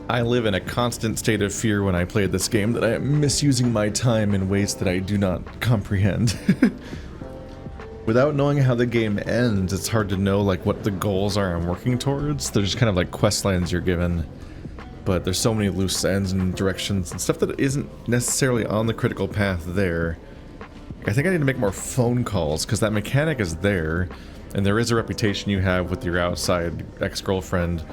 I live in a constant state of fear when I play this game that I am misusing my time in ways that I do not comprehend. Without knowing how the game ends, it's hard to know like what the goals are I'm working towards. They're just kind of like quest lines you're given. But there's so many loose ends and directions and stuff that isn't necessarily on the critical path there. I think I need to make more phone calls because that mechanic is there. And there is a reputation you have with your outside ex-girlfriend.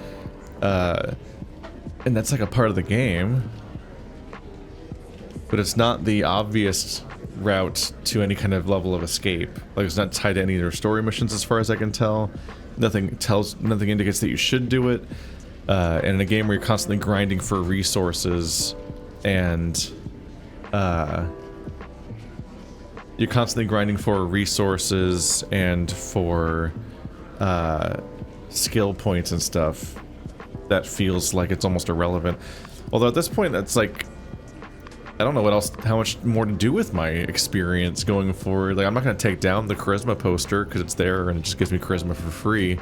And that's like a part of the game. But it's not the obvious route to any kind of level of escape. Like it's not tied to any of your story missions as far as I can tell. Nothing indicates that you should do it. And in a game where you're constantly grinding for resources and for skill points and stuff, that feels like it's almost irrelevant. Although at this point, that's like, I don't know what else, how much more to do with my experience going forward. Like, I'm not going to take down the charisma poster because it's there and it just gives me charisma for free.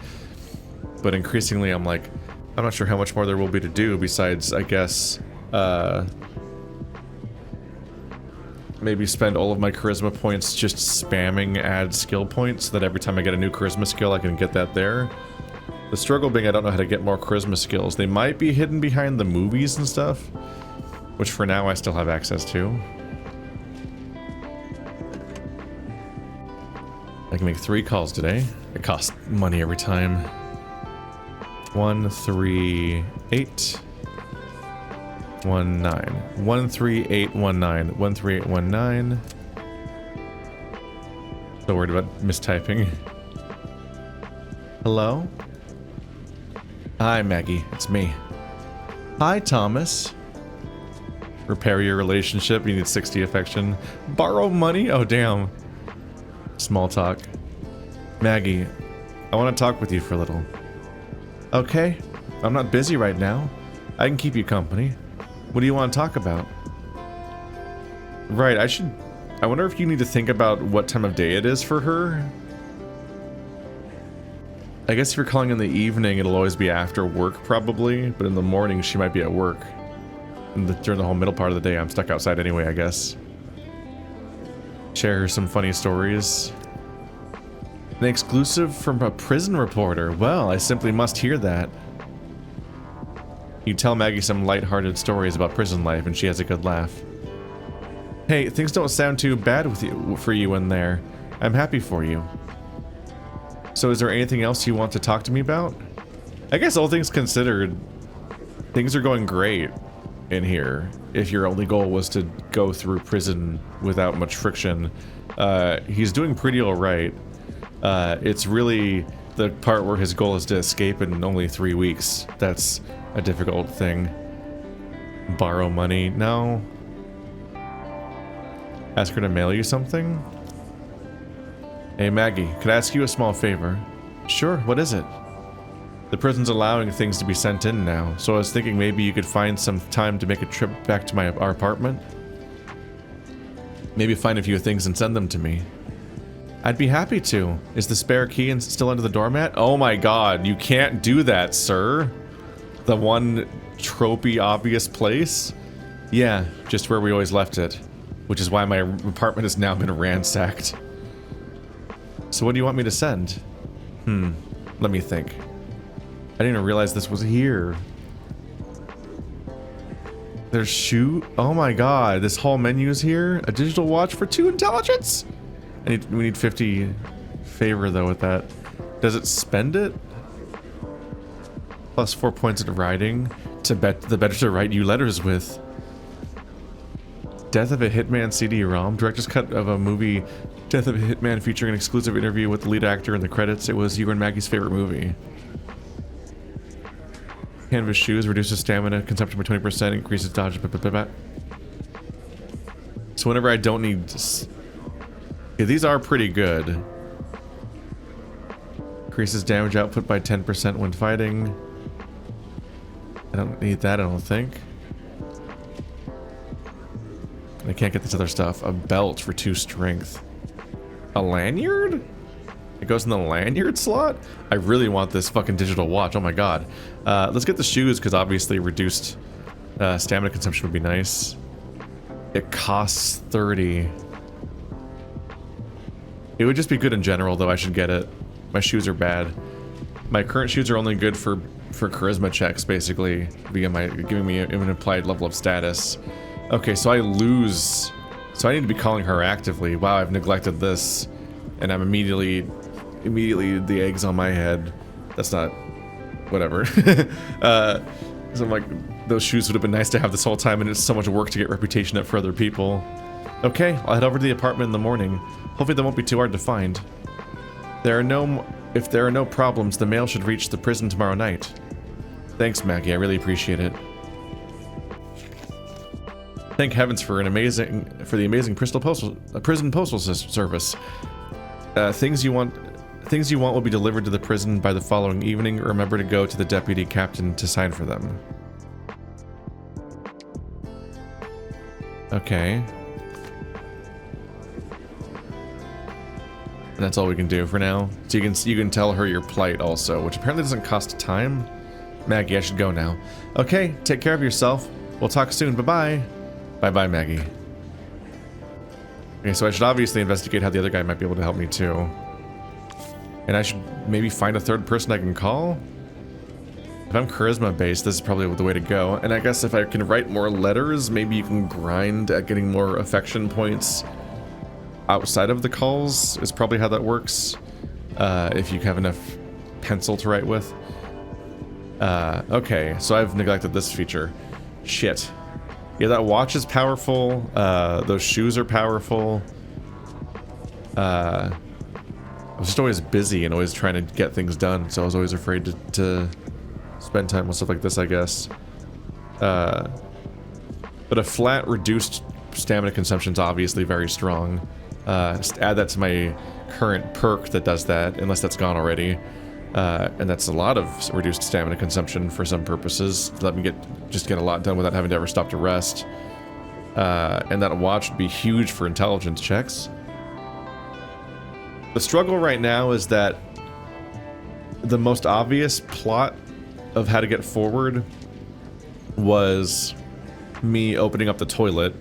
But increasingly, I'm like, I'm not sure how much more there will be to do besides, I guess, maybe spend all of my charisma points just spamming add skill points so that every time I get a new charisma skill, I can get that there. The struggle being I don't know how to get more charisma skills. They might be hidden behind the movies and stuff, which for now I still have access to. I can make 3 calls today. It costs money every time. 13819. 13819. 13819. So worried about mistyping. Hello? Hi, Maggie. It's me. Hi, Thomas. Repair your relationship. You need 60 affection. Borrow money? Oh, damn. Small talk. Maggie, I want to talk with you for a little. Okay. I'm not busy right now. I can keep you company. What do you want to talk about? Right, I wonder if you need to think about what time of day it is for her. I guess if you're calling in the evening, it'll always be after work, probably. But in the morning, she might be at work. And during the whole middle part of the day, I'm stuck outside anyway, I guess. Share her some funny stories. An exclusive from a prison reporter. Well, I simply must hear that. You tell Maggie some lighthearted stories about prison life, and she has a good laugh. Hey, things don't sound too bad for you in there. I'm happy for you. So is there anything else you want to talk to me about? I guess all things considered, things are going great in here. If your only goal was to go through prison without much friction, he's doing pretty alright. It's really the part where his goal is to escape in only 3 weeks. That's a difficult thing. Borrow money? No. Ask her to mail you something? Hey Maggie, could I ask you a small favor? Sure, what is it? The prison's allowing things to be sent in now, so I was thinking maybe you could find some time to make a trip back to our apartment. Maybe find a few things and send them to me. I'd be happy to. Is the spare key still under the doormat? Oh my god, you can't do that, sir. The one tropey obvious place? Yeah, just where we always left it. Which is why my apartment has now been ransacked. So what do you want me to send? Let me think. I didn't even realize this was here. There's oh my god, this whole menu's here? A digital watch for 2 intelligence? We need 50 favor though with that. Does it spend it? Plus 4 points of writing to the better to write you letters with. Death of a Hitman CD-ROM. Director's cut of a movie Death of a Hitman featuring an exclusive interview with the lead actor in the credits. It was you and Maggie's favorite movie. Canvas shoes reduces stamina consumption by 20%, increases dodge. So whenever I don't need... Yeah, these are pretty good. Increases damage output by 10% when fighting. I don't need that, I don't think. I can't get this other stuff. A belt for 2 strength. A lanyard? It goes in the lanyard slot? I really want this fucking digital watch. Oh my god. Let's get the shoes, because obviously reduced stamina consumption would be nice. It costs 30. It would just be good in general, though. I should get it. My shoes are bad. My current shoes are only good for charisma checks, basically, via giving me an implied level of status. Okay, so I lose. So I need to be calling her actively. Wow, I've neglected this, and I'm immediately the eggs on my head. That's not, whatever. So I'm like, those shoes would have been nice to have this whole time, and it's so much work to get reputation up for other people. Okay, I'll head over to the apartment in the morning. Hopefully that won't be too hard to find. If there are no problems, the mail should reach the prison tomorrow night. Thanks, Maggie. I really appreciate it. Thank heavens for the amazing prison postal service. Things you want will be delivered to the prison by the following evening. Remember to go to the deputy captain to sign for them. Okay. And that's all we can do for now. So you can tell her your plight also, which apparently doesn't cost time. Maggie, I should go now. Okay, take care of yourself. We'll talk soon. Bye-bye. Bye-bye, Maggie. Okay, so I should obviously investigate how the other guy might be able to help me too. And I should maybe find a third person I can call? If I'm charisma based, this is probably the way to go. And I guess if I can write more letters, maybe you can grind at getting more affection points outside of the calls, is probably how that works. If you have enough pencil to write with. Okay, so I've neglected this feature. Shit. Yeah, that watch is powerful. Those shoes are powerful. I was just always busy and always trying to get things done, so I was always afraid to spend time with stuff like this, I guess. But a flat reduced stamina consumption is obviously very strong. Just add that to my current perk that does that, unless that's gone already. And that's a lot of reduced stamina consumption for some purposes. Let me just get a lot done without having to ever stop to rest. And that watch would be huge for intelligence checks. The struggle right now is that the most obvious plot of how to get forward was me opening up the toilet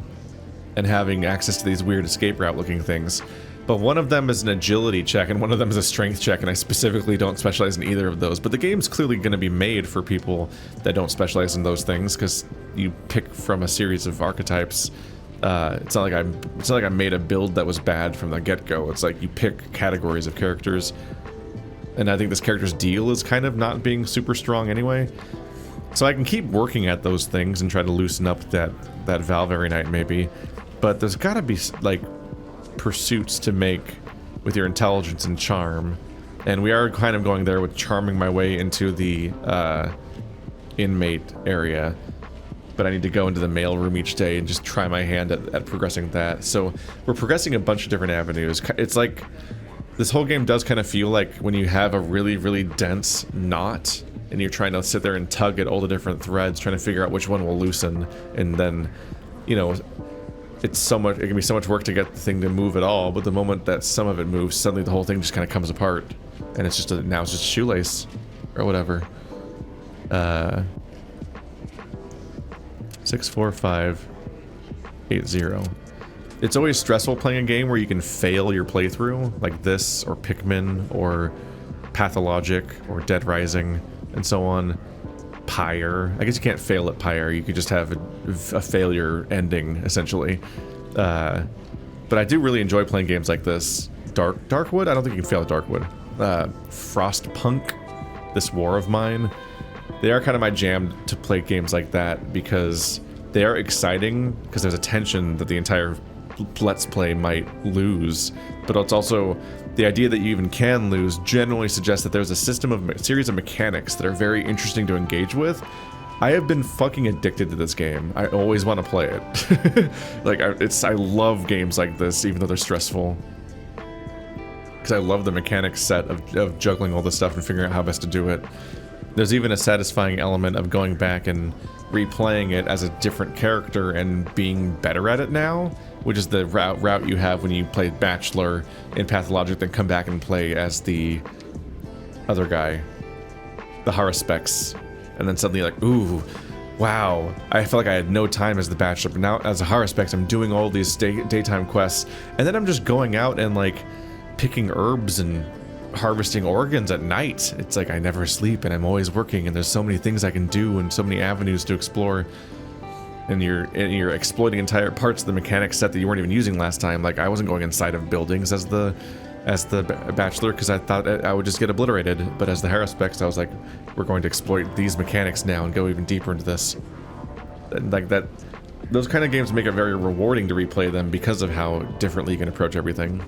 and having access to these weird escape route looking things. But one of them is an agility check and one of them is a strength check, and I specifically don't specialize in either of those. But the game's clearly going to be made for people that don't specialize in those things, because you pick from a series of archetypes. It's not like I made a build that was bad from the get-go. It's like you pick categories of characters, and I think this character's deal is kind of not being super strong anyway. So I can keep working at those things and try to loosen up that Valve every night maybe, but there's got to be like pursuits to make with your intelligence and charm, and we are kind of going there with charming my way into the inmate area. But I need to go into the mail room each day and just try my hand at progressing that. So we're progressing a bunch of different avenues. It's like this whole game does kind of feel like when you have a really, really dense knot and you're trying to sit there and tug at all the different threads, trying to figure out which one will loosen, and then, you know, it can be so much work to get the thing to move at all, but the moment that some of it moves, suddenly the whole thing just kind of comes apart, and it's just now it's just a shoelace or whatever. 64580. It's always stressful playing a game where you can fail your playthrough, like this, or Pikmin, or Pathologic, or Dead Rising, and so on. Pyre. I guess you can't fail at Pyre, you could just have a failure ending, essentially. But I do really enjoy playing games like this. Darkwood? I don't think you can fail at Darkwood. Frostpunk, this War of Mine. They are kind of my jam to play games like that, because they are exciting, because there's a tension that the entire Let's Play might lose, but it's also the idea that you even can lose generally suggests that there's a series of mechanics that are very interesting to engage with. I have been fucking addicted to this game. I always want to play it. Like, I love games like this, even though they're stressful. Because I love the mechanics set of juggling all this stuff and figuring out how best to do it. There's even a satisfying element of going back and replaying it as a different character and being better at it now, which is the route you have when you play Bachelor in Pathologic, then come back and play as the other guy, the Haruspecs, and then suddenly you're like, ooh, wow, I felt like I had no time as the Bachelor, but now as a Haruspecs, I'm doing all these daytime quests, and then I'm just going out and like picking herbs and harvesting organs at night. It's like I never sleep and I'm always working, and there's so many things I can do and so many avenues to explore. And you're exploiting entire parts of the mechanics set that you weren't even using last time. Like I wasn't going inside of buildings as the Bachelor because I thought I would just get obliterated. But as the Haruspecs, I was like, we're going to exploit these mechanics now and go even deeper into this. And like that, those kind of games make it very rewarding to replay them because of how differently you can approach everything.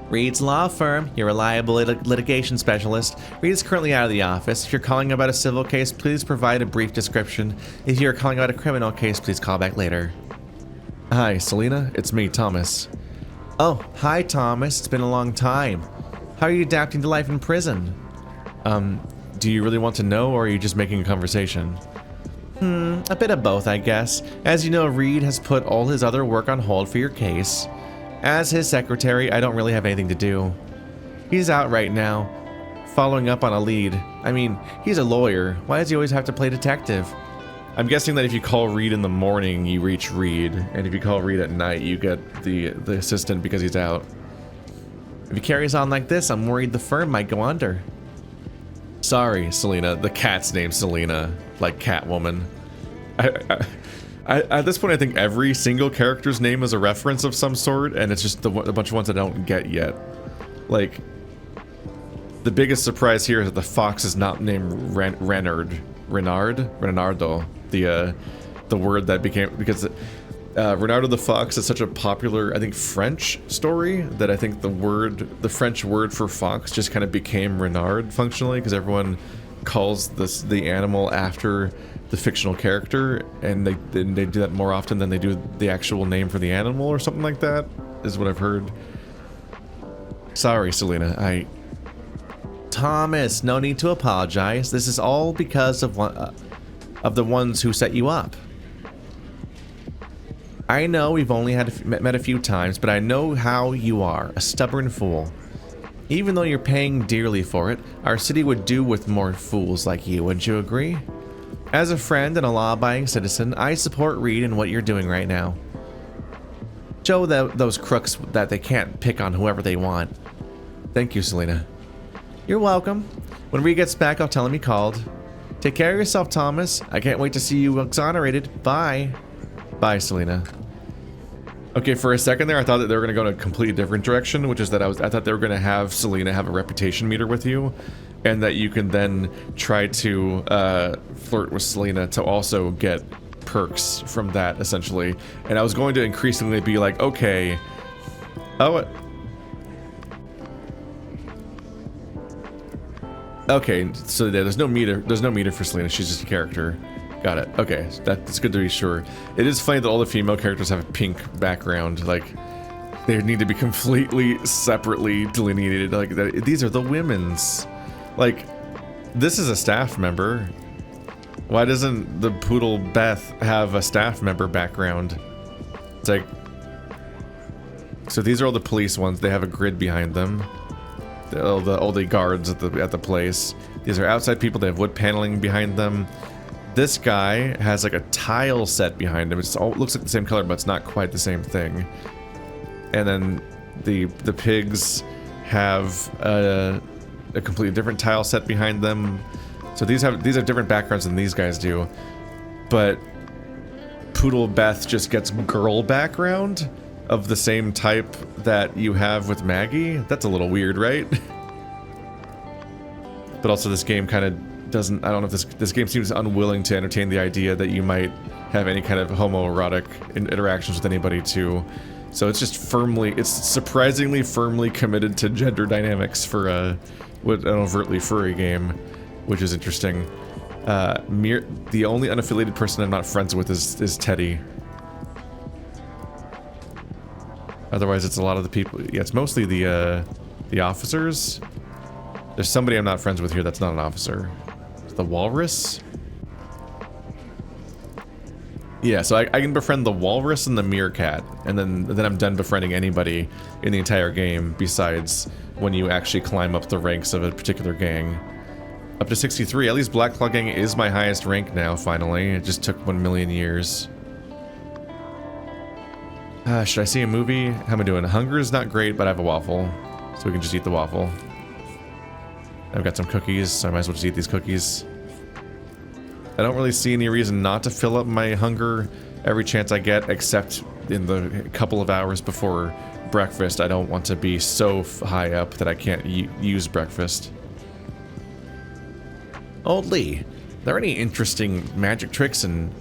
Reed's Law Firm, your reliable litigation specialist. Reed is currently out of the office. If you're calling about a civil case, please provide a brief description. If you're calling about a criminal case, please call back later. Hi, Selena. It's me, Thomas. Oh, hi, Thomas. It's been a long time. How are you adapting to life in prison? Do you really want to know, or are you just making a conversation? A bit of both, I guess. As you know, Reed has put all his other work on hold for your case. As his secretary, I don't really have anything to do. He's out right now, following up on a lead. I mean, he's a lawyer. Why does he always have to play detective? I'm guessing that if you call Reed in the morning, you reach Reed, and if you call Reed at night, you get the assistant because he's out. If he carries on like this, I'm worried the firm might go under. Sorry, Selena. The cat's name's Selena, like Catwoman. At this point, I think every single character's name is a reference of some sort, and it's just a bunch of ones I don't get yet. Like, the biggest surprise here is that the fox is not named Renardo, the word that became, because Renardo the Fox is such a popular, I think, French story that I think the French word for fox just kind of became Renard functionally, because everyone calls the animal after the fictional character, and they do that more often than they do the actual name for the animal or something like that, is what I've heard. Sorry, Selena, Thomas, no need to apologize. This is all because of the ones who set you up. I know we've only met a few times, but I know how you are, a stubborn fool. Even though you're paying dearly for it, our city would do with more fools like you, wouldn't you agree? As a friend and a law-abiding citizen, I support Reed in what you're doing right now. Show those crooks that they can't pick on whoever they want. Thank you, Selena. You're welcome. When Reed gets back, I'll tell him you called. Take care of yourself, Thomas. I can't wait to see you exonerated. Bye. Bye, Selena. Okay, for a second there, I thought that they were going to go in a completely different direction, which is that I thought they were going to have Selena have a reputation meter with you, and that you can then try to flirt with Selena to also get perks from that, essentially. And I was going to increasingly be like, okay, okay, so there's no meter for Selena. She's just a character. Got it. Okay, that's good to be sure. It is funny that all the female characters have a pink background. Like, they need to be completely separately delineated. Like, these are the women's. Like, this is a staff member. Why doesn't the poodle Beth have a staff member background? It's like, so these are all the police ones. They have a grid behind them. All the guards at the place. These are outside people. They have wood paneling behind them. This guy has like a tile set behind him. It looks like the same color, but it's not quite the same thing. And then the pigs have a completely different tile set behind them. So these have different backgrounds than these guys do. But Poodle Beth just gets girl background of the same type that you have with Maggie. That's a little weird, right? But also this game kind of doesn't, I don't know if this game seems unwilling to entertain the idea that you might have any kind of homoerotic interactions with anybody too. So it's just it's surprisingly firmly committed to gender dynamics for an overtly furry game, which is interesting. The only unaffiliated person I'm not friends with is Teddy. Otherwise it's a lot of the people, yeah, it's mostly the officers. There's somebody I'm not friends with here that's not an officer. The walrus? Yeah, so I can befriend the walrus and the meerkat, and then I'm done befriending anybody in the entire game besides when you actually climb up the ranks of a particular gang. Up to 63. At least Black Claw Gang is my highest rank now, finally. It just took 1,000,000 years. Should I see a movie? How am I doing? Hunger is not great, but I have a waffle, so we can just eat the waffle. I've got some cookies, so I might as well just eat these cookies. I don't really see any reason not to fill up my hunger every chance I get, except in the couple of hours before breakfast. I don't want to be so high up that I can't use breakfast. Old Lee, are there any interesting magic tricks in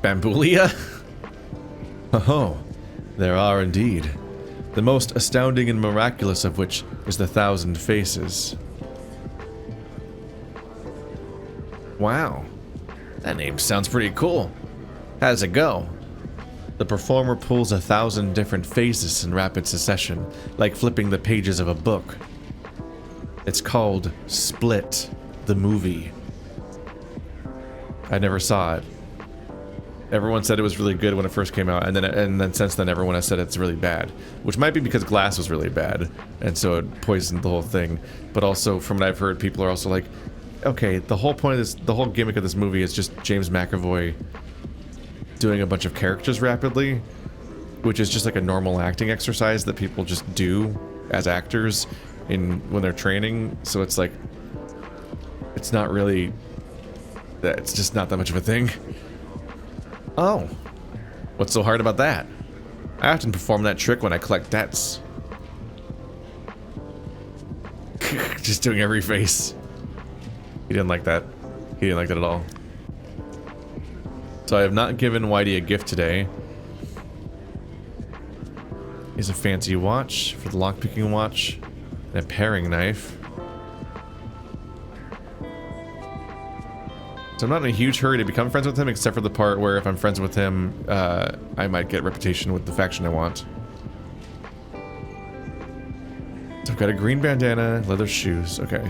Bambulia? Oh, there are indeed. The most astounding and miraculous of which is the 1,000 Faces. Wow. That name sounds pretty cool. How does it go? The performer pulls 1,000 different faces in rapid succession, like flipping the pages of a book. It's called Split, the movie. I never saw it. Everyone said it was really good when it first came out, and then since then everyone has said it's really bad. Which might be because Glass was really bad, and so it poisoned the whole thing. But also, from what I've heard, people are also like, okay, the whole point of this, the whole gimmick of this movie is just James McAvoy doing a bunch of characters rapidly, which is just like a normal acting exercise that people just do as actors when they're training. So it's like, it's not really, it's just not that much of a thing. Oh, what's so hard about that? I often perform that trick when I collect debts. Just doing every face. He didn't like that. He didn't like that at all. So I have not given Whitey a gift today. Here's a fancy watch for the lockpicking watch. And a paring knife. So I'm not in a huge hurry to become friends with him, except for the part where if I'm friends with him, I might get reputation with the faction I want. So I've got a green bandana, leather shoes. Okay.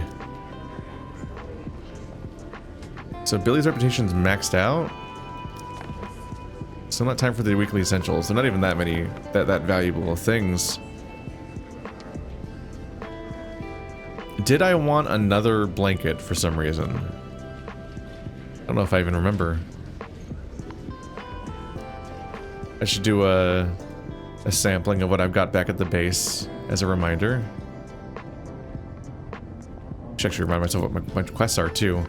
So Billy's reputation's maxed out. Still not time for the weekly essentials. They're not even that many, that valuable things. Did I want another blanket for some reason? I don't know if I even remember. I should do a sampling of what I've got back at the base as a reminder. I should actually remind myself what my quests are too.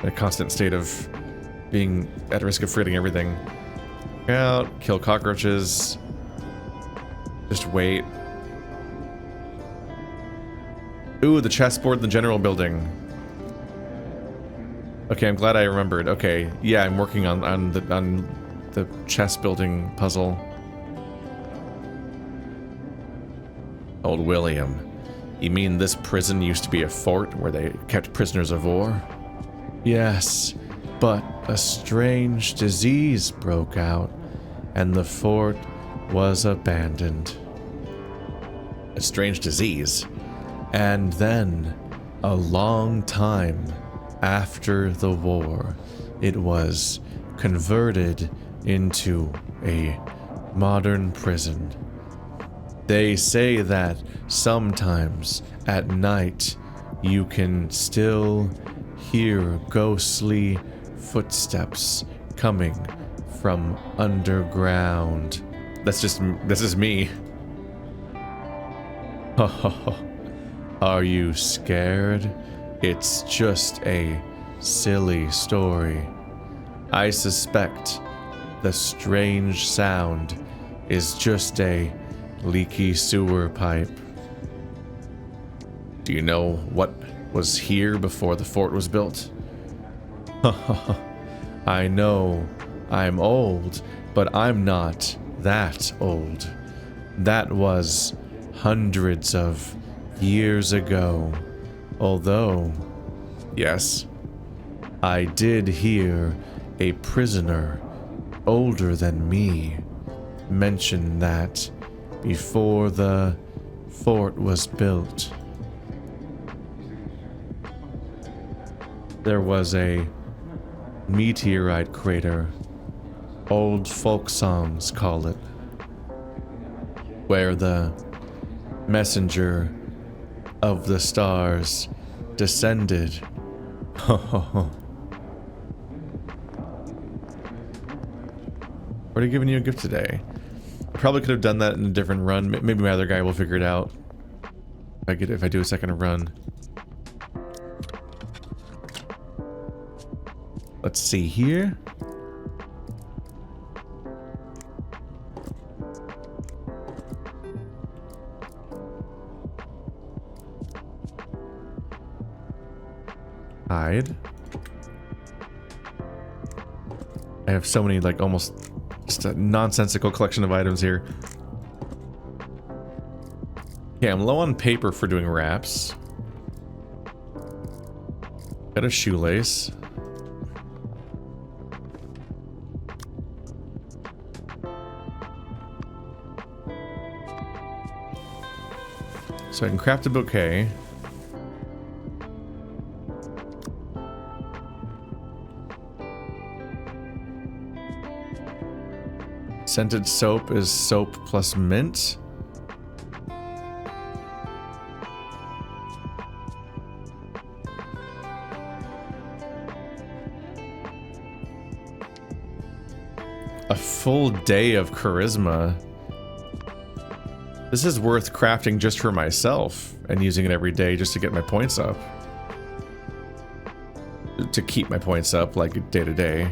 In a constant state of being at risk of forgetting everything. Out, kill cockroaches. Just wait. Ooh, the chessboard in the general building. Okay, I'm glad I remembered. Okay, yeah, I'm working on the chess building puzzle. Old William, you mean this prison used to be a fort where they kept prisoners of war? Yes, but a strange disease broke out, and the fort was abandoned. A strange disease? And then, a long time after the war, it was converted into a modern prison. They say that sometimes at night you can still hear ghostly footsteps coming from underground. This is me. Are you scared? It's just a silly story. I suspect the strange sound is just a leaky sewer pipe. Do you know what was here before the fort was built? I know I'm old, but I'm not that old. That was hundreds of years ago. Although, yes, I did hear a prisoner older than me mention that before the fort was built, there was a meteorite crater Old folk songs call it. Where the messenger of the stars descended. Ho ho ho. What are you giving you a gift today? I probably could have done that in a different run. Maybe my other guy will figure it out. If I do a second run. Let's see here. Hide. I have so many, like, almost just a nonsensical collection of items here. Okay, I'm low on paper for doing wraps. Got a shoelace. So I can craft a bouquet. Scented soap is soap plus mint. A full day of charisma. This is worth crafting just for myself and using it every day just to get my points up. To keep my points up, like, day to day.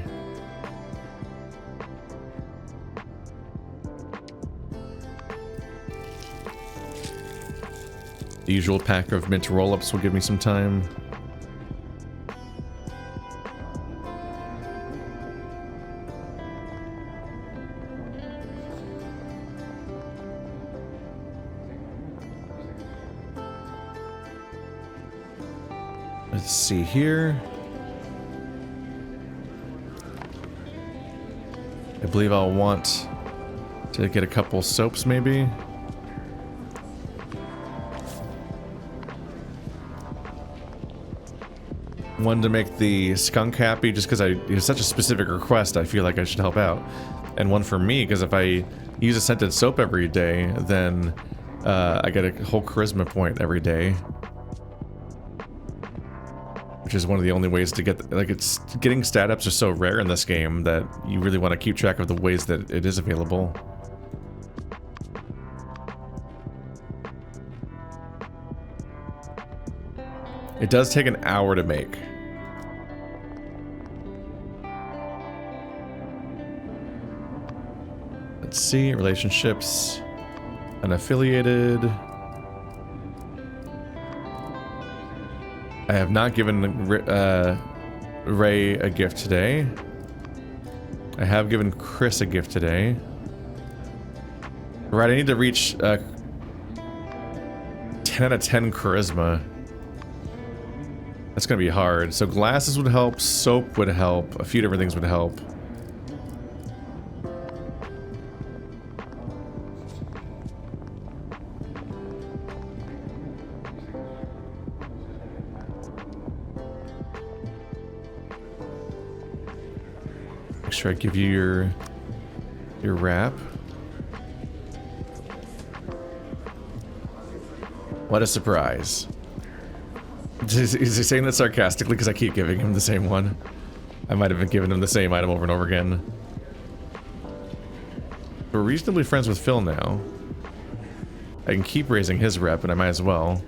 The usual pack of mint roll-ups will give me some time. Let's see here. I believe I'll want to get a couple soaps, maybe. One to make the skunk happy, just because it's such a specific request, I feel like I should help out. And one for me, because if I use a scented soap every day, then I get a whole charisma point every day. Which is one of the only ways to get, like, it's getting stat ups are so rare in this game that you really want to keep track of the ways that it is available. It does take an hour to make. Let's see, relationships, unaffiliated. I have not given Ray a gift today. I have given Chris a gift today. Right, I need to reach 10 out of 10 charisma. That's gonna be hard. So glasses would help, soap would help, a few different things would help. Make sure I give you your wrap. What a surprise. Is he saying that sarcastically because I keep giving him the same one? I might have been giving him the same item over and over again. We're reasonably friends with Phil now. I can keep raising his rep, and I might as well.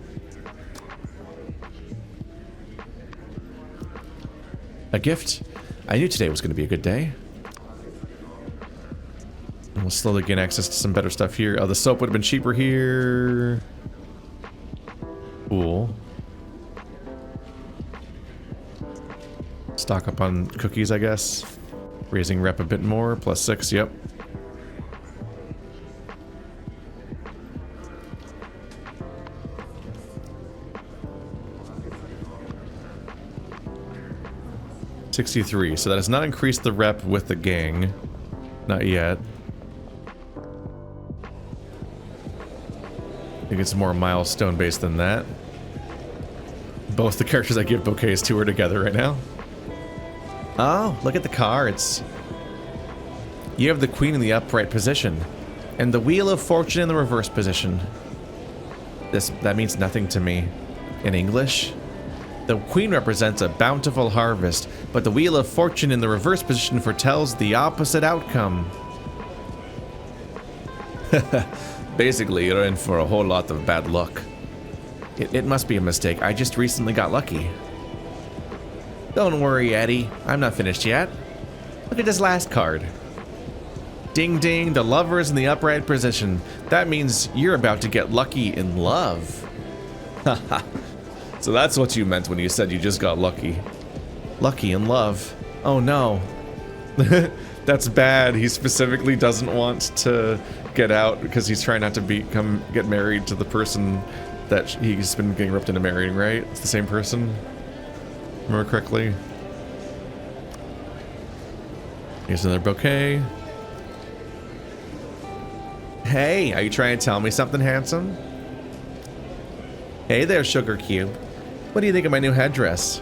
A gift? I knew today was going to be a good day. And we'll slowly gain access to some better stuff here. Oh, the soap would have been cheaper here. Cool. Stock up on cookies, I guess. Raising rep a bit more. +6, yep. $63. So that has not increased the rep with the gang. Not yet. I think it's more milestone based than that. Both the characters I give bouquets to are together right now. Oh, look at the cards. You have the queen in the upright position, and the wheel of fortune in the reverse position. That means nothing to me. In English? The queen represents a bountiful harvest, but the wheel of fortune in the reverse position foretells the opposite outcome. Basically, you're in for a whole lot of bad luck. It must be a mistake. I just recently got lucky. Don't worry, Eddie. I'm not finished yet. Look at this last card. Ding ding, the lover is in the upright position. That means you're about to get lucky in love. Haha. So that's what you meant when you said you just got lucky. Lucky in love. Oh no. That's bad. He specifically doesn't want to get out because he's trying not to get married to the person that he's been getting roped into marrying, right? It's the same person. Remember correctly? Here's another bouquet. Hey, are you trying to tell me something, handsome? Hey there, Sugar Cube. What do you think of my new headdress?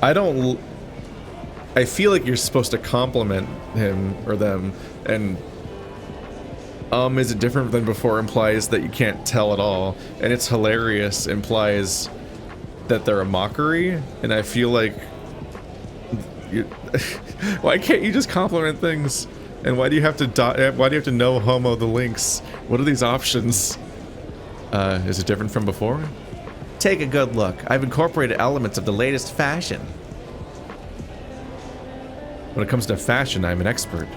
I feel like you're supposed to compliment him or them, and is it different than before implies that you can't tell at all, and it's hilarious implies that they're a mockery, and I feel like why can't you just compliment things? And why do you have to know homo the links? What are these options? Is it different from before? Take a good look. I've incorporated elements of the latest fashion. When it comes to fashion, I'm an expert.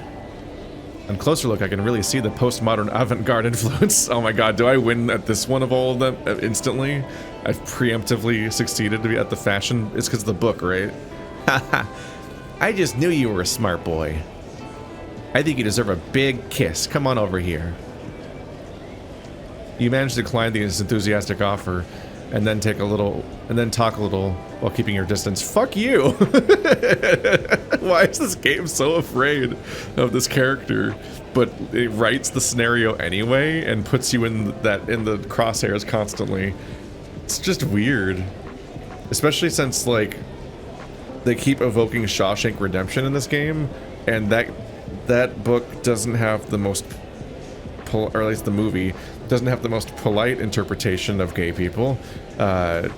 On closer look, I can really see the postmodern avant-garde influence. Oh my god, do I win at this one of all of them instantly? I've preemptively succeeded to be at the fashion. It's because of the book, right? Haha. I just knew you were a smart boy. I think you deserve a big kiss. Come on over here. You managed to decline this enthusiastic offer, and then talk a little while keeping your distance. Fuck you! Why is this game so afraid of this character? But it writes the scenario anyway and puts you in the crosshairs constantly. It's just weird, especially since like they keep evoking Shawshank Redemption in this game, and that book doesn't have the most, or at least the movie, doesn't have the most polite interpretation of gay people. I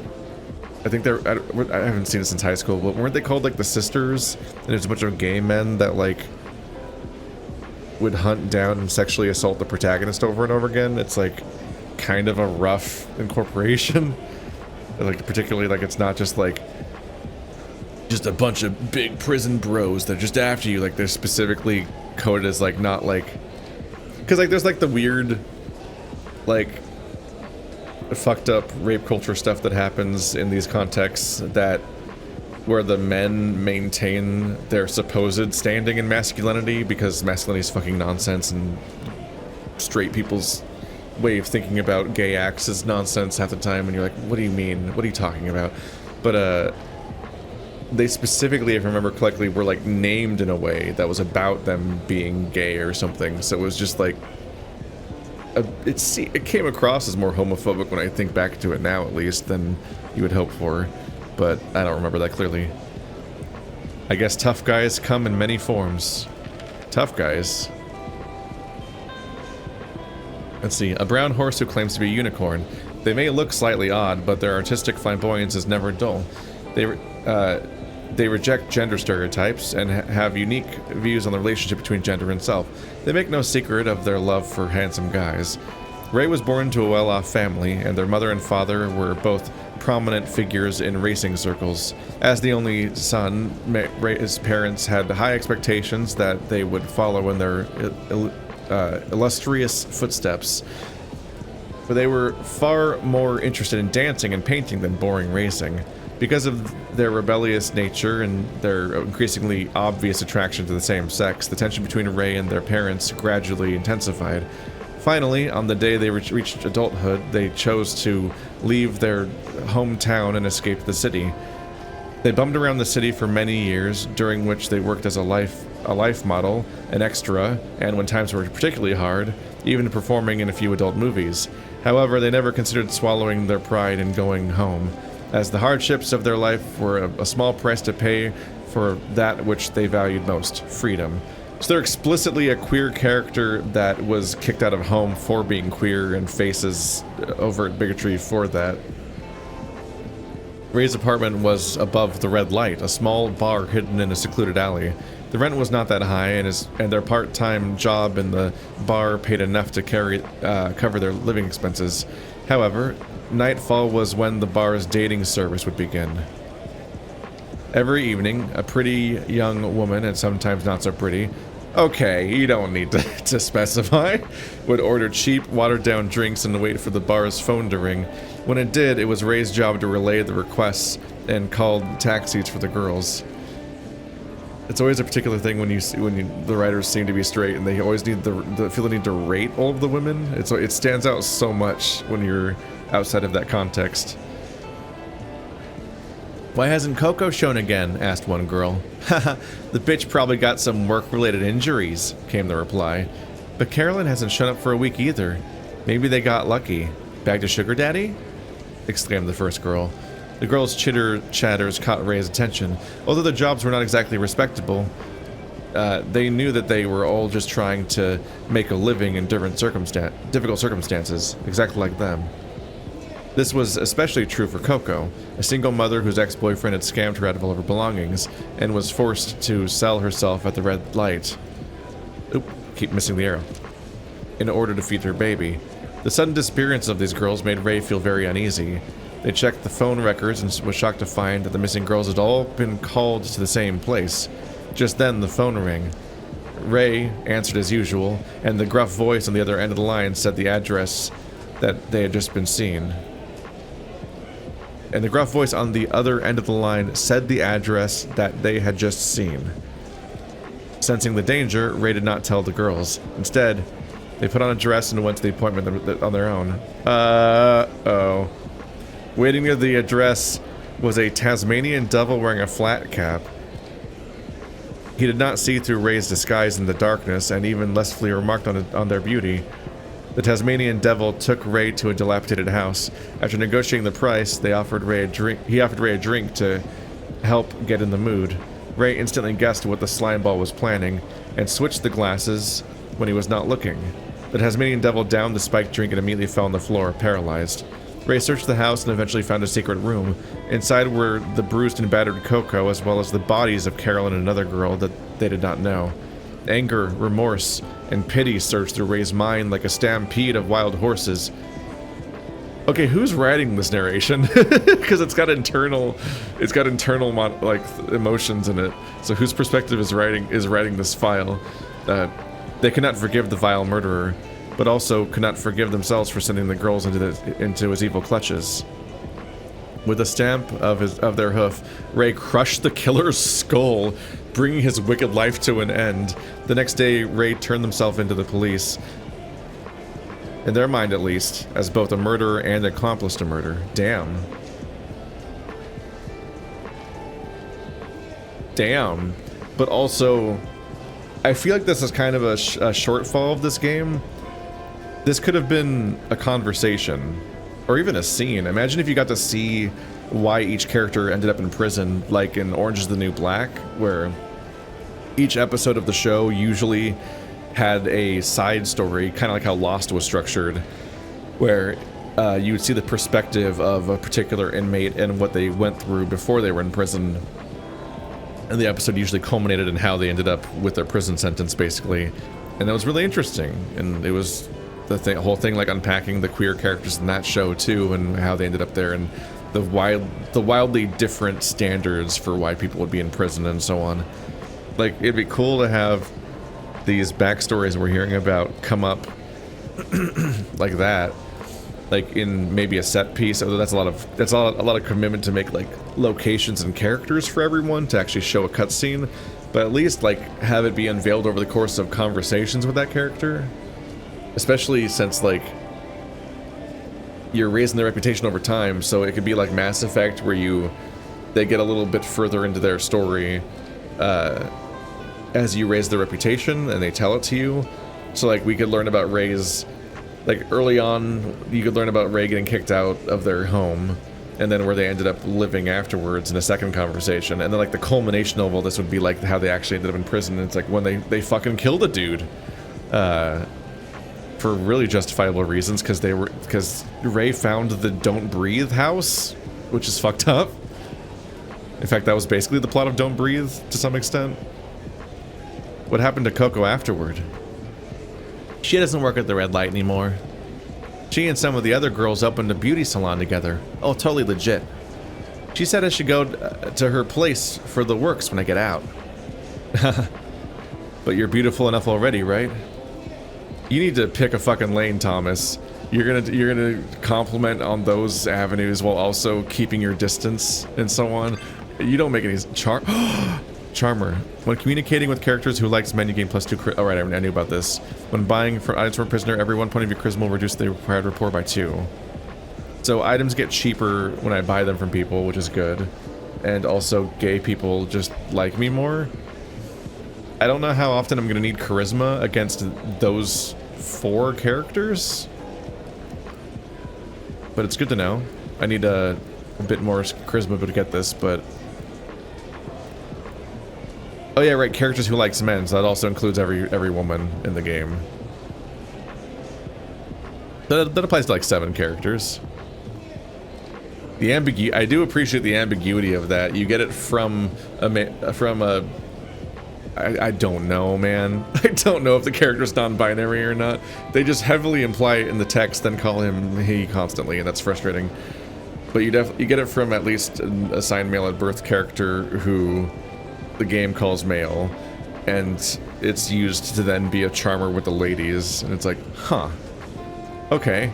think I haven't seen it since high school, but weren't they called like the Sisters? And there's a bunch of gay men that like would hunt down and sexually assault the protagonist over and over again. It's like kind of a rough incorporation. Like particularly like it's not just like just a bunch of big prison bros that are just after you. Like they're specifically coded as like not like, because like there's like the weird like fucked up rape culture stuff that happens in these contexts that where the men maintain their supposed standing in masculinity because masculinity is fucking nonsense and straight people's way of thinking about gay acts is nonsense half the time, and you're like, what do you mean? What are you talking about? But they specifically, if I remember correctly, were like named in a way that was about them being gay or something. So it was just like it came across as more homophobic when I think back to it now, at least, than you would hope for. But I don't remember that clearly. I guess tough guys come in many forms. Tough guys. Let's see. A brown horse who claims to be a unicorn. They may look slightly odd, but their artistic flamboyance is never dull. They reject gender stereotypes and have unique views on the relationship between gender and self. They make no secret of their love for handsome guys. Ray was born to a well-off family, and their mother and father were both prominent figures in racing circles. As the only son, Ray's parents had high expectations that they would follow in their illustrious footsteps. But they were far more interested in dancing and painting than boring racing. Because of their rebellious nature and their increasingly obvious attraction to the same sex, the tension between Ray and their parents gradually intensified. Finally, on the day they reached adulthood, they chose to leave their hometown and escape the city. They bummed around the city for many years, during which they worked as a life model, an extra, and when times were particularly hard, even performing in a few adult movies. However, they never considered swallowing their pride and going home. as the hardships of their life were a small price to pay for that which they valued most, freedom. So they're explicitly a queer character that was kicked out of home for being queer and faces overt bigotry for that. Ray's apartment was above the red light, a small bar hidden in a secluded alley. The rent was not that high, and their part-time job in the bar paid enough to cover their living expenses. However, nightfall was when the bar's dating service would begin. Every evening, a pretty young woman, and sometimes not so pretty, okay, you don't need to specify, would order cheap, watered-down drinks and wait for the bar's phone to ring. When it did, it was Ray's job to relay the requests and call taxis for the girls. It's always a particular thing when the writers seem to be straight, and they always need feel the need to rate all of the women. It stands out so much when you're outside of that context. "Why hasn't Coco shown again?" asked one girl. "Haha, the bitch probably got some work-related injuries," came the reply. "But Carolyn hasn't shown up for a week either. Maybe they got lucky. Back to sugar daddy?" exclaimed the first girl. The girls' chatters caught Ray's attention. Although their jobs were not exactly respectable, they knew that they were all just trying to make a living in difficult circumstances, exactly like them. This was especially true for Coco, a single mother whose ex-boyfriend had scammed her out of all of her belongings and was forced to sell herself at the red light. Oop, keep missing the arrow. In order to feed her baby. The sudden disappearance of these girls made Ray feel very uneasy. They checked the phone records and was shocked to find that the missing girls had all been called to the same place. Just then, the phone rang. Ray answered as usual, and the gruff voice on the other end of the line said the address that they had just been seen. And the gruff voice on the other end of the line said the address that they had just seen. Sensing the danger, Ray did not tell the girls. Instead, they put on a dress and went to the appointment on their own. Uh-oh. Waiting near the address was a Tasmanian devil wearing a flat cap. He did not see through Ray's disguise in the darkness, and even lessfully remarked on their beauty. The Tasmanian devil took Ray to a dilapidated house. After negotiating the price, he offered Ray a drink to help get in the mood. Ray instantly guessed what the slimeball was planning, and switched the glasses when he was not looking. The Tasmanian devil downed the spiked drink and immediately fell on the floor, paralyzed. Ray searched the house and eventually found a secret room. Inside were the bruised and battered Coco, as well as the bodies of Carolyn and another girl that they did not know. Anger, remorse, and pity surged through Ray's mind like a stampede of wild horses. Okay, who's writing this narration? Because it's got internal like emotions in it. So whose perspective is writing this file? They could not forgive the vile murderer, but also could not forgive themselves for sending the girls into his evil clutches. With a stamp of their hoof, Ray crushed the killer's skull, bringing his wicked life to an end. The next day, Ray turned himself into the police, in their mind at least, as both a murderer and accomplice to murder. Damn. Damn. But also, I feel like this is kind of a shortfall of this game. This could have been a conversation, or even a scene. Imagine if you got to see why each character ended up in prison, like in Orange is the New Black, where each episode of the show usually had a side story, kind of like how Lost was structured, where you would see the perspective of a particular inmate and what they went through before they were in prison. And the episode usually culminated in how they ended up with their prison sentence, basically. And that was really interesting, and it was the whole thing, like unpacking the queer characters in that show too, and how they ended up there, and the wildly different standards for why people would be in prison and so on. Like, it'd be cool to have these backstories we're hearing about come up like that, like in maybe a set piece. Although that's a lot of commitment to make like locations and characters for everyone to actually show a cutscene, but at least like have it be unveiled over the course of conversations with that character. Especially since, like, you're raising their reputation over time, so it could be like Mass Effect, where they get a little bit further into their story as you raise their reputation and they tell it to you. So, like, we could learn about Ray's, like, early on, you could learn about Ray getting kicked out of their home, and then where they ended up living afterwards in a second conversation. And then like the culmination of all this would be like how they actually ended up in prison. And it's like when they fucking killed a dude for really justifiable reasons, because Ray found the Don't Breathe house, which is fucked up. In fact, that was basically the plot of Don't Breathe to some extent. What happened to Coco afterward? She doesn't work at the Red Light anymore. She and some of the other girls opened a beauty salon together. Oh, totally legit. She said I should go to her place for the works when I get out. But you're beautiful enough already, right? You need to pick a fucking lane, Thomas. You're gonna compliment on those avenues while also keeping your distance and so on. You don't make any Charmer. When communicating with characters who likes men, you gain +2 oh right, I knew about this. When buying for items from a prisoner, every 1 point of your charisma will reduce the required rapport by 2. So items get cheaper when I buy them from people, which is good. And also gay people just like me more. I don't know how often I'm gonna need charisma against those 4 characters. But it's good to know. I need a bit more charisma to get this, but... Oh yeah, right, characters who likes men, so that also includes every woman in the game. That applies to like 7 characters. The I do appreciate the ambiguity of that. You get it from a I don't know, man. I don't know if the character's non-binary or not. They just heavily imply it in the text, then call him he constantly, and that's frustrating. But you get it from at least an assigned male at birth character who the game calls male, and it's used to then be a charmer with the ladies, and it's like, huh, okay.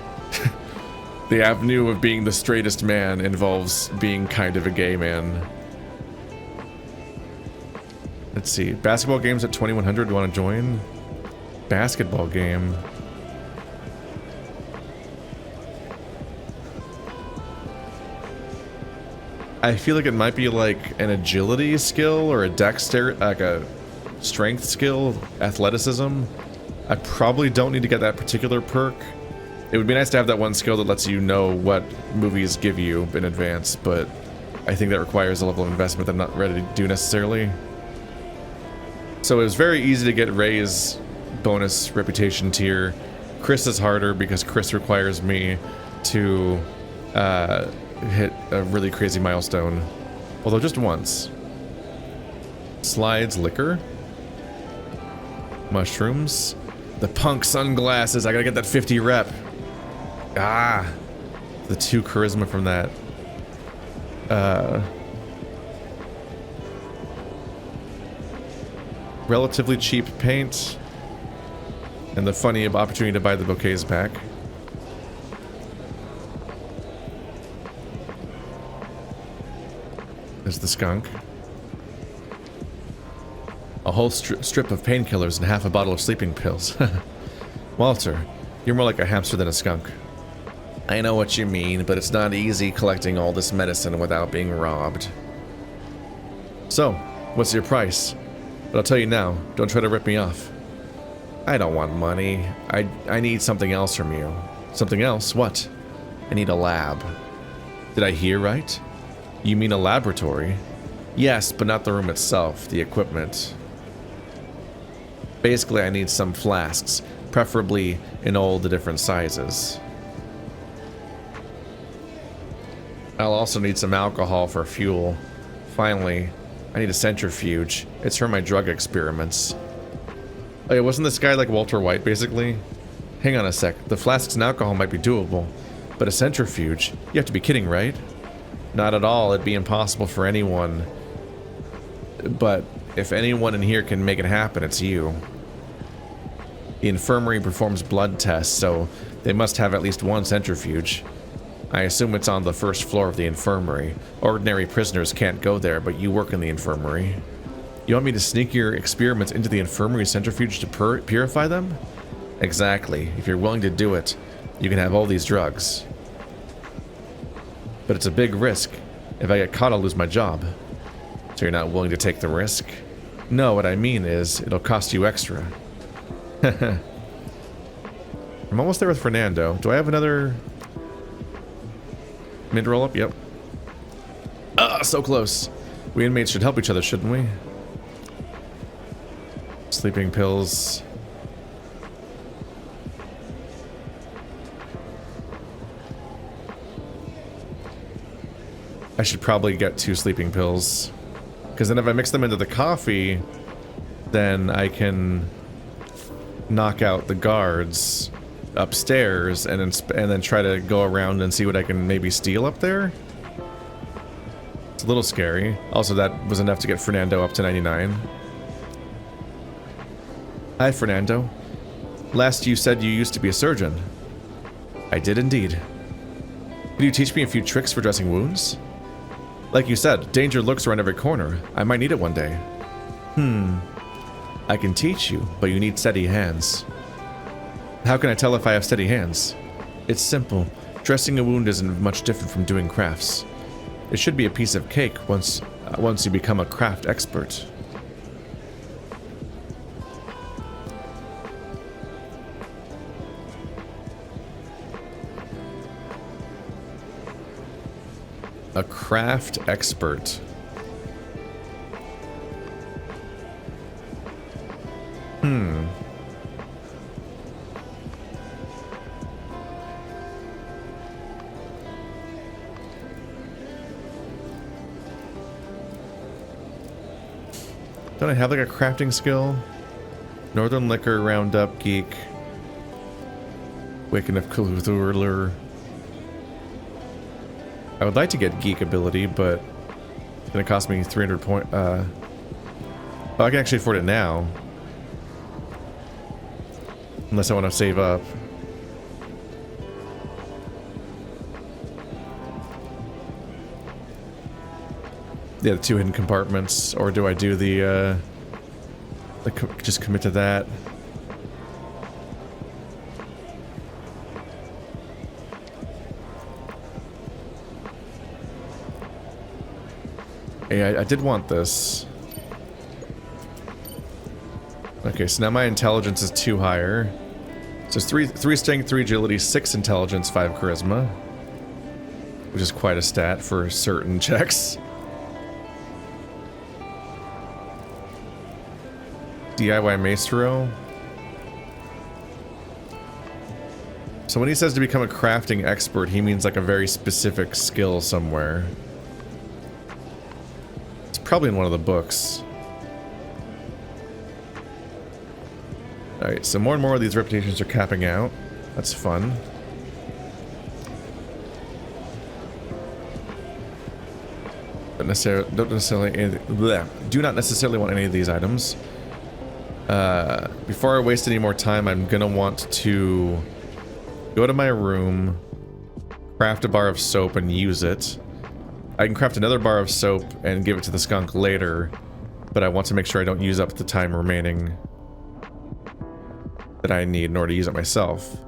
The avenue of being the straightest man involves being kind of a gay man. Let's see, basketball games at 2100, do you want to join? Basketball game. I feel like it might be like an agility skill or a dexterity, like a strength skill, athleticism. I probably don't need to get that particular perk. It would be nice to have that one skill that lets you know what movies give you in advance, but I think that requires a level of investment that I'm not ready to do necessarily. So it was very easy to get Ray's bonus reputation tier. Chris is harder because Chris requires me to hit a really crazy milestone. Although just once. Slides, liquor. Mushrooms. The punk sunglasses. I gotta get that 50 rep. Ah. The 2 charisma from that. Relatively cheap paint. And the funny opportunity to buy the bouquets back. There's the skunk. A whole strip of painkillers and half a bottle of sleeping pills. Walter, you're more like a hamster than a skunk. I know what you mean, but it's not easy collecting all this medicine without being robbed. So, what's your price? But I'll tell you now, don't try to rip me off. I don't want money. I need something else from you. Something else? What? I need a lab. Did I hear right? You mean a laboratory? Yes, but not the room itself, the equipment. Basically, I need some flasks, preferably in all the different sizes. I'll also need some alcohol for fuel. Finally, I need a centrifuge. It's for my drug experiments. Oh yeah, wasn't this guy like Walter White, basically? Hang on a sec, the flasks and alcohol might be doable, but a centrifuge? You have to be kidding, right? Not at all, it'd be impossible for anyone. But if anyone in here can make it happen, it's you. The infirmary performs blood tests, so they must have at least one centrifuge. I assume it's on the first floor of the infirmary. Ordinary prisoners can't go there, but you work in the infirmary. You want me to sneak your experiments into the infirmary centrifuge to purify them? Exactly. If you're willing to do it, you can have all these drugs. But it's a big risk. If I get caught, I'll lose my job. So you're not willing to take the risk? No, what I mean is, it'll cost you extra. I'm almost there with Fernando. Do I have another mid roll-up? Yep. Ah, so close. We inmates should help each other, shouldn't we? Sleeping pills. I should probably get 2 sleeping pills. Because then if I mix them into the coffee, then I can knock out the guards upstairs and then try to go around and see what I can maybe steal up there. It's a little scary. Also, that was enough to get Fernando up to 99. Hi, Fernando. Last you said you used to be a surgeon. I did indeed. Could you teach me a few tricks for dressing wounds? Like you said, danger lurks around every corner. I might need it one day. I can teach you, but you need steady hands. How can I tell if I have steady hands? It's simple. Dressing a wound isn't much different from doing crafts. It should be a piece of cake once you become a craft expert. A craft expert. Don't I have like a crafting skill? Northern Liquor, Roundup, Geek. Waking of Cthulhu. I would like to get Geek ability, but it's gonna cost me 300 point. Oh, I can actually afford it now. Unless I want to save up. Yeah, the 2 hidden compartments, or do I do the just commit to that? Hey, I did want this. Okay, so now my intelligence is 2 higher. So it's 3 strength, 3 agility, 6 intelligence, 5 charisma. Which is quite a stat for certain checks. DIY Maestro. So when he says to become a crafting expert, he means like a very specific skill somewhere. It's probably in one of the books. Alright, so more and more of these reputations are capping out. That's fun. Do not necessarily want any of these items. Before I waste any more time, I'm gonna want to go to my room, craft a bar of soap and use it. I can craft another bar of soap and give it to the skunk later, but I want to make sure I don't use up the time remaining that I need in order to use it myself.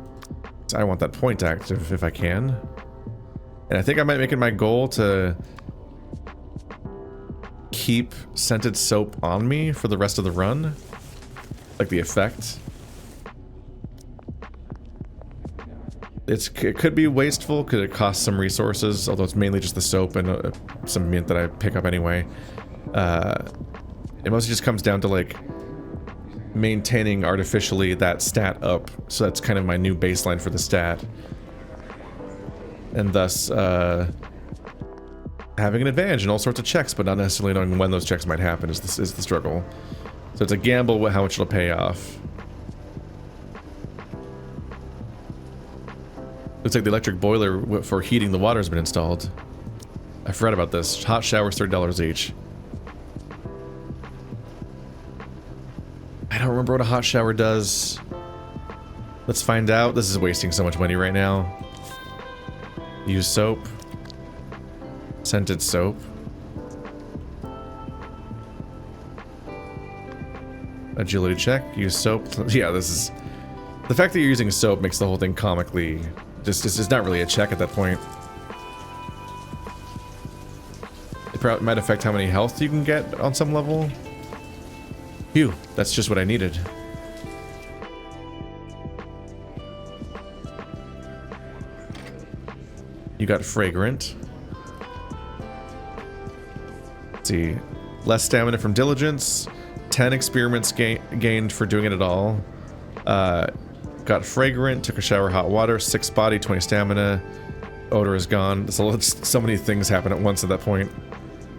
So I want that point active if I can. And I think I might make it my goal to keep scented soap on me for the rest of the run. Like the effect. It could be wasteful, could it cost some resources, although it's mainly just the soap and some mint that I pick up anyway. It mostly just comes down to like maintaining artificially that stat up, so that's kind of my new baseline for the stat. And thus, having an advantage in all sorts of checks, but not necessarily knowing when those checks might happen is the struggle. So it's a gamble with how much it'll pay off. Looks like the electric boiler for heating the water has been installed. I forgot about this. Hot showers, $30 each. I don't remember what a hot shower does. Let's find out. This is wasting so much money right now. Use soap. Scented soap. Agility check. Use soap. Yeah, this is... The fact that you're using soap makes the whole thing comically... Just it's not really a check at that point. It might affect how many health you can get on some level. Phew, that's just what I needed. You got fragrant. Let's see. Less stamina from diligence. 10 experiments gained for doing it at all. Got fragrant. Took a shower, hot water. 6 body, 20 stamina. Odor is gone. So many things happen at once at that point.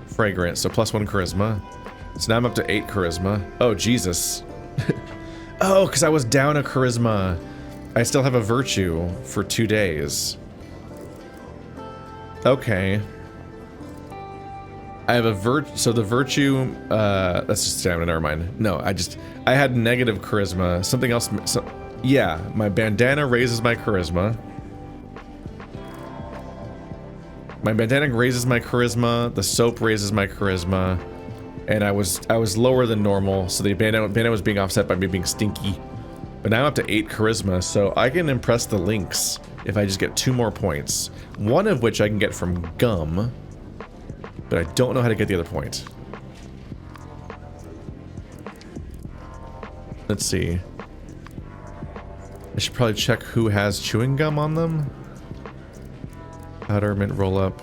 Fragrant. So +1 charisma. So now I'm up to 8 charisma. Oh, Jesus. Oh, because I was down a charisma. I still have a virtue for 2 days. Okay. I have a so the virtue, that's just stamina, never mind. No, I had negative charisma. Something else, yeah, my bandana raises my charisma. My bandana raises my charisma, the soap raises my charisma, and I was lower than normal, so the bandana was being offset by me being stinky. But now I'm up to 8 charisma, so I can impress the lynx if I just get 2 more points. One of which I can get from gum, but I don't know how to get the other point. Let's see. I should probably check who has chewing gum on them. Powder, mint roll up.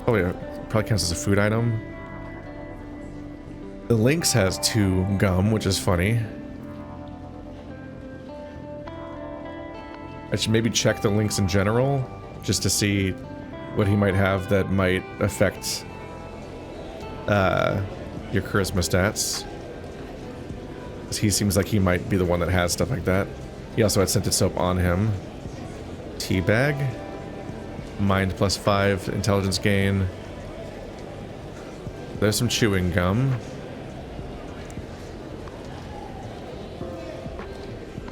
Oh yeah, probably counts as a food item. The lynx has 2 gum, which is funny. I should maybe check the lynx in general, just to see what he might have that might affect your charisma stats. He seems like he might be the one that has stuff like that. He also had scented soap on him. Teabag. Mind +5, intelligence gain. There's some chewing gum.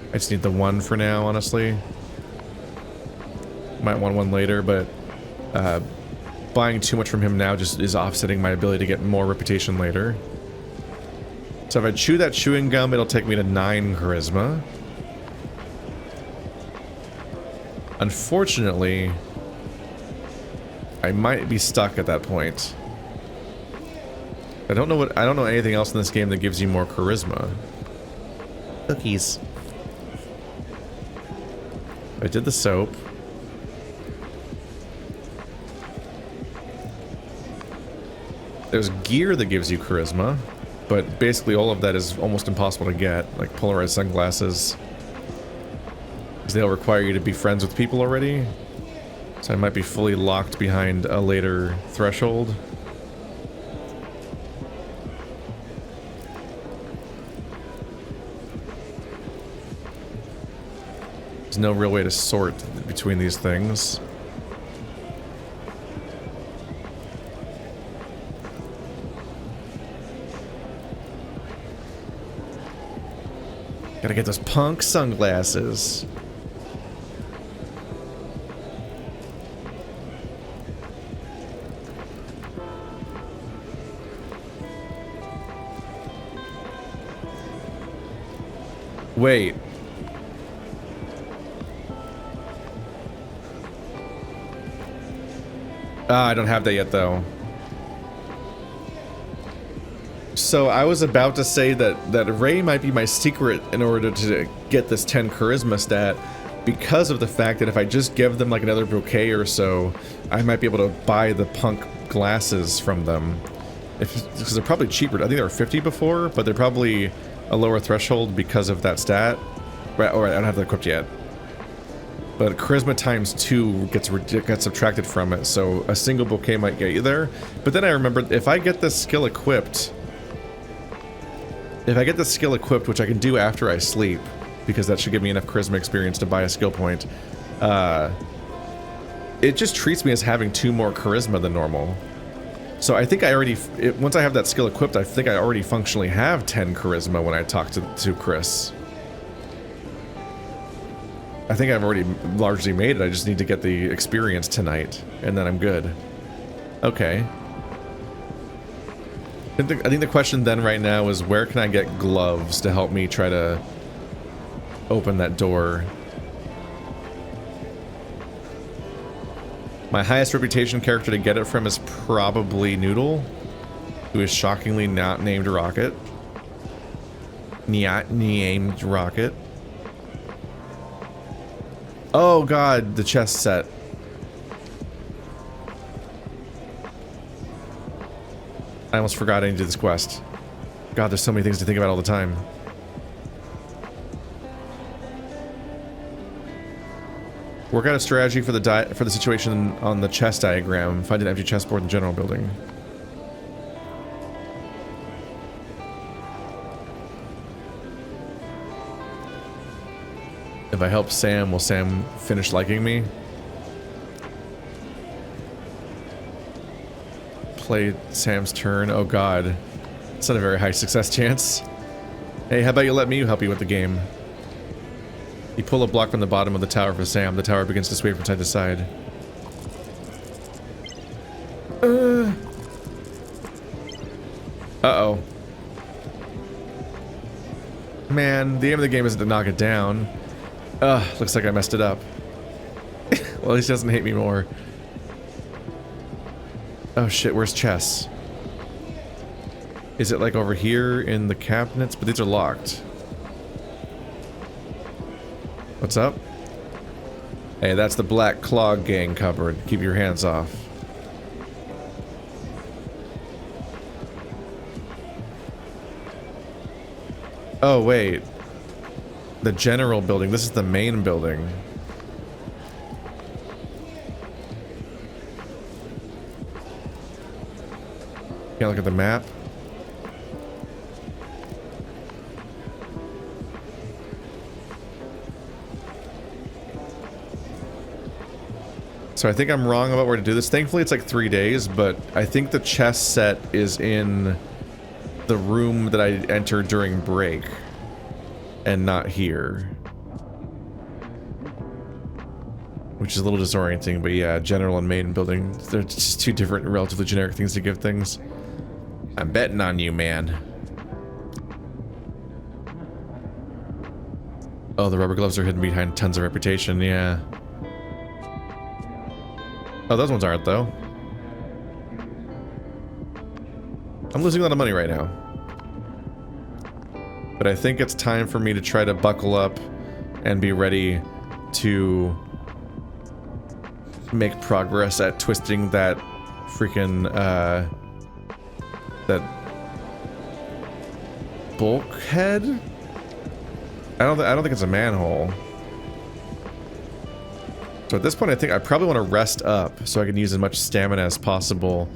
I just need the 1 for now, honestly. Might want 1 later, but buying too much from him now just is offsetting my ability to get more reputation later. So if I chew that chewing gum, it'll take me to 9 charisma. Unfortunately, I might be stuck at that point. I don't know anything else in this game that gives you more charisma. Cookies. I did the soap. There's gear that gives you charisma, but basically all of that is almost impossible to get, like polarized sunglasses. Because they'll require you to be friends with people already. So I might be fully locked behind a later threshold. There's no real way to sort between these things. Gotta get those punk sunglasses. Wait. I don't have that yet, though. So I was about to say that Ray might be my secret in order to get this 10 charisma stat, because of the fact that if I just give them like another bouquet or so, I might be able to buy the punk glasses from them. Because they're probably cheaper. I think they were 50 before, but they're probably a lower threshold because of that stat. Right, alright, I don't have that equipped yet. But charisma times 2 gets subtracted from it, so a single bouquet might get you there. But then I remembered, if I get this skill equipped, which I can do after I sleep, because that should give me enough charisma experience to buy a skill point, it just treats me as having 2 more charisma than normal. So I think I already, once I have that skill equipped, I think I already functionally have 10 charisma when I talk to Chris. I think I've already largely made it, I just need to get the experience tonight, and then I'm good. Okay. I think the question then right now is, where can I get gloves to help me try to open that door? My highest reputation character to get it from is probably Noodle, who is shockingly not named Rocket. Not named Rocket. Oh god, the chest set. I almost forgot I needed this quest. God, there's so many things to think about all the time. Work out a strategy for the situation on the chess diagram. Find an empty chessboard in the general building. If I help Sam, will Sam finish liking me? Play Sam's turn. Oh god. It's not a very high success chance. Hey, how about you let me help you with the game? You pull a block from the bottom of the tower for Sam. The tower begins to sway from side to side. Uh-oh. Man, the aim of the game isn't to knock it down. Looks like I messed it up. Well, at least he doesn't hate me more. Oh shit, where's chess? Is it like over here in the cabinets? But these are locked. What's up? Hey, that's the Black Claw gang cupboard. Keep your hands off. Oh, wait. The general building. This is the main building. Can't look at the map. So I think I'm wrong about where to do this. Thankfully it's like 3 days, but I think the chess set is in the room that I entered during break. And not here. Which is a little disorienting, but yeah, general and main building, they're just two different, relatively generic things to give things. I'm betting on you, man. Oh, the rubber gloves are hidden behind tons of reputation, yeah. Oh, those ones aren't, though. I'm losing a lot of money right now. But I think it's time for me to try to buckle up and be ready to make progress at twisting that freaking, that bulkhead? I don't think it's a manhole. So at this point, I think I probably want to rest up so I can use as much stamina as possible,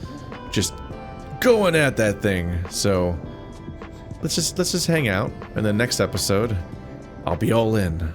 just going at that thing. So let's just hang out, and then next episode, I'll be all in.